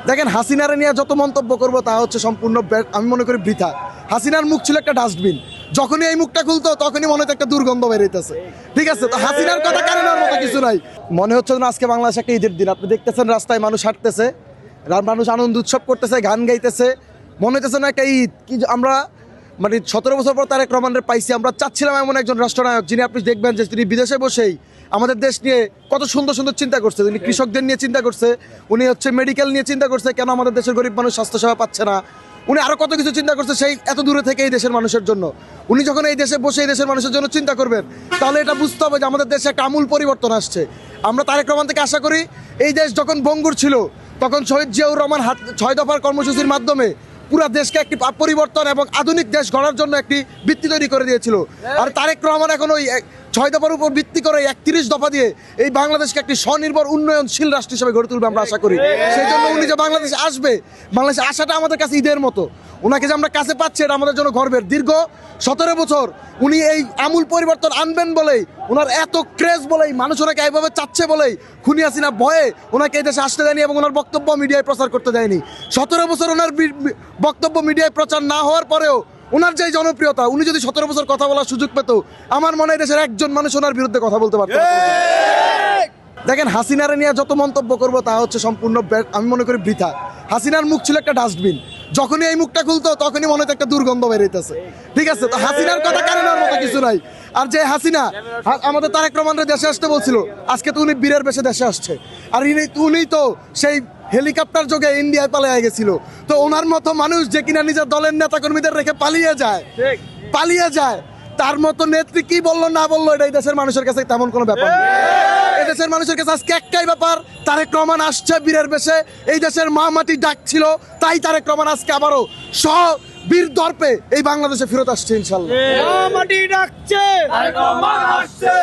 দেখেন, হাসিনারে নিয়ে যত মন্তব্য করবো তা হচ্ছে সম্পূর্ণ আমি মনে করি বৃথা। হাসিনার মুখ ছিল একটা ডাস্টবিন, যখনই এই মুখটা খুলতো তখনই মনে হতো একটা দুর্গন্ধ বেরোইতেছে। ঠিক আছে, তো হাসিনার কথা কারণের মতো কিছু নাই। মনে হচ্ছে না আজকে বাংলাদেশ একটা ঈদের দিন। আপনি দেখতেছেন রাস্তায় মানুষ হাঁটতেছে, মানুষ আনন্দ উৎসব করতেছে, গান গাইতেছে, মনে হইতেছে না একটা ঈদ। কি আমরা মানে 17 বছর পর তারেক রহমানের পাইছি। আমরা চাচ্ছিলাম এমন একজন রাষ্ট্রনায়ক যিনি আপনি দেখবেন যে তিনি বিদেশে বসেই আমাদের দেশ নিয়ে কত সুন্দর সুন্দর চিন্তা করছে। উনি কৃষকদের নিয়ে চিন্তা করছে, উনি হচ্ছে মেডিকেল নিয়ে চিন্তা করছে, কেন আমাদের দেশের গরিব মানুষ স্বাস্থ্যসেবা পাচ্ছে না। উনি আরও কত কিছু চিন্তা করছে সেই এত দূরে থেকে এই দেশের মানুষের জন্য। উনি যখন এই দেশে বসে এই দেশের মানুষের জন্য চিন্তা করবেন, তাহলে এটা বুঝতে হবে যে আমাদের দেশে একটা আমূল পরিবর্তন আসছে। আমরা তারেক রহমান থেকে আশা করি, এই দেশ যখন ভঙ্গুর ছিল তখন শহীদ জিয়াউর রহমান 6 দফার কর্মসূচির মাধ্যমে পুরা দেশকে একটি পরিবর্তন এবং আধুনিক দেশ গড়ার জন্য একটি ভিত্তি তৈরি করে দিয়েছিল। আর তারেক রহমান এখন ওই 6 দফার উপর ভিত্তি করে 31 দফা দিয়ে এই বাংলাদেশকে একটি স্বনির্ভর উন্নয়নশীল রাষ্ট্র হিসেবে গড়ে তুলবে আমরা আশা করি। সেই জন্য উনি যে বাংলাদেশে আসবে, বাংলাদেশে আসাটা আমাদের কাছে ঈদের মতো। ওনাকে যে আমরা কাছে পাচ্ছি এটা আমাদের জন্য গর্বের। দীর্ঘ 17 বছর উনি এই আমূল পরিবর্তন আনবেন বলেই, ওনার এত ক্রেজ বলেই, মানুষ ওনাকে এইভাবে চাচ্ছে বলেই খুনি হাসিনা ভয়ে ওনাকে এই দেশে আসতে দেয়নি এবং ওনার বক্তব্য মিডিয়ায় প্রচার করতে দেয়নি। 17 বছর ওনার বক্তব্য মিডিয়ায় প্রচার না হওয়ার পরেও ওনার যে জনপ্রিয়তা, উনি যদি 17 বছর কথা বলার সুযোগ পেত, আমার মনে হয় দেশের একজন মানুষ ওনার বিরুদ্ধে কথা বলতে পারত। দেখেন, হাসিনারে নিয়ে যত মন্তব্য করবো তা হচ্ছে সম্পূর্ণ আমি মনে করি বৃথা। হাসিনার মুখ ছিল একটা ডাস্টবিন, যখনই এই মুখটা খুলতো তখনই মনে হতো একটা দুর্গন্ধ বেরোইতেছে। ঠিক আছে, তো হাসিনার কথা কারণের মতো কিছু নাই। আর যে হাসিনা আমাদের তারেক রহমানের দেশে আসতে বলছিল, আজকে তো উনি বীরের বেশে দেশে আসছে। আর উনি তো সেই হেলিকপ্টার যোগে ইন্ডিয়ায় পালিয়ে গেছিল। তো ওনার মতো মানুষ যে কিনা নিজের দলের নেতা কর্মীদের রেখে পালিয়ে যায়, তার মতো নেত্রী কি বললো না বললো এটা এই দেশের মানুষের কাছে তেমন কোনো ব্যাপার না। এই দেশের মানুষের কাছে আজকে একটাই ব্যাপার, তারেক রহমান আসছে বীরের বেশে। এই দেশের মা মাটি ডাকছিল, তাই তারেক রহমান আজকে আবারও বীর দর্পে এই বাংলাদেশে ফেরত আসছে ইনশাল্লাহ। মাটি ডাকছে, তারেক রহমান আসছে।